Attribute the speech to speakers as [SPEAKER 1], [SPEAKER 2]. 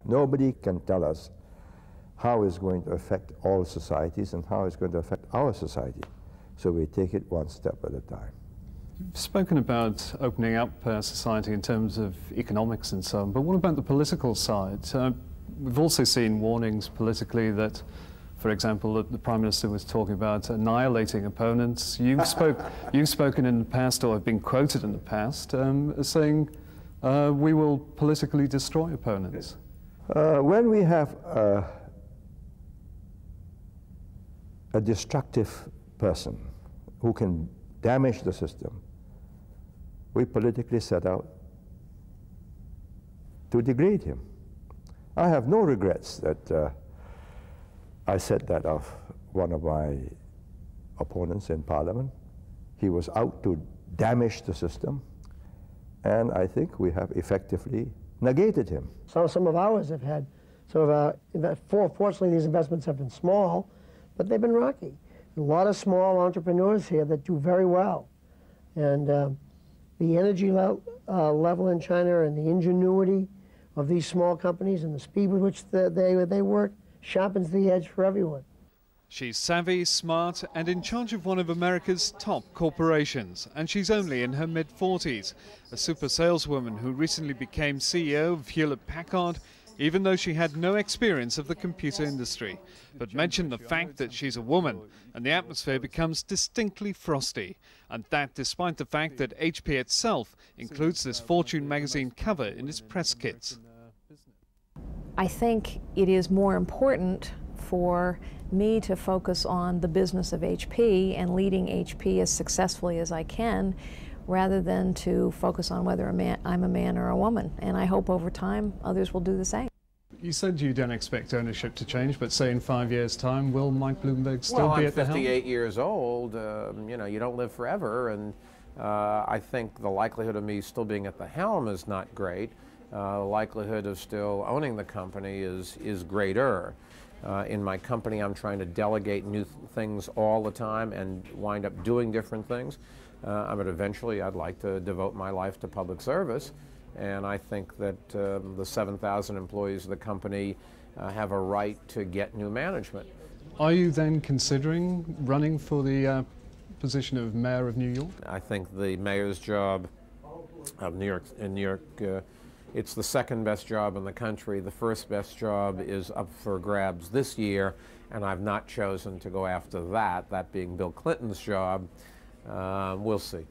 [SPEAKER 1] Nobody can tell us how it's going to affect all societies and how it's going to affect our society. So we take it one step at a time.
[SPEAKER 2] You've spoken about opening up society in terms of economics and so on, but what about the political side? We've also seen warnings politically that, for example, the Prime Minister was talking about annihilating opponents. You've spoken in the past, or have been quoted in the past, as saying we will politically destroy opponents.
[SPEAKER 1] When we have a destructive person who can damage the system, we politically set out to degrade him. I have no regrets that I said that of one of my opponents in Parliament. He was out to damage the system, and I think we have effectively negated him.
[SPEAKER 3] So some of ours have had, fortunately these investments have been small, but they've been rocky. A lot of small entrepreneurs here that do very well. And the energy level in China and the ingenuity of these small companies and the speed with which they work sharpens the edge for everyone.
[SPEAKER 2] She's savvy, smart, and in charge of one of America's top corporations. And she's only in her mid-40s, a super saleswoman who recently became CEO of Hewlett-Packard, even though she had no experience of the computer industry. But mention the fact that she's a woman, and the atmosphere becomes distinctly frosty. And that despite the fact that HP itself includes this Fortune magazine cover in its press kits.
[SPEAKER 4] I think it is more important for me to focus on the business of HP and leading HP as successfully as I can, rather than to focus on whether I'm a man or a woman. And I hope over time others will do the same.
[SPEAKER 2] You said you don't expect ownership to change, but say in 5 years' time, will Mike Bloomberg still be at the helm?
[SPEAKER 5] Well, I'm 58 years old. You know, you don't live forever, and I think the likelihood of me still being at the helm is not great. The likelihood of still owning the company is greater. In my company, I'm trying to delegate new things all the time and wind up doing different things. But eventually, I'd like to devote my life to public service. And I think that the 7,000 employees of the company have a right to get new management.
[SPEAKER 2] Are you then considering running for the position of mayor of New York?
[SPEAKER 5] I think the mayor's job of New York, it's the second best job in the country. The first best job is up for grabs this year, and I've not chosen to go after that being Bill Clinton's job. We'll see.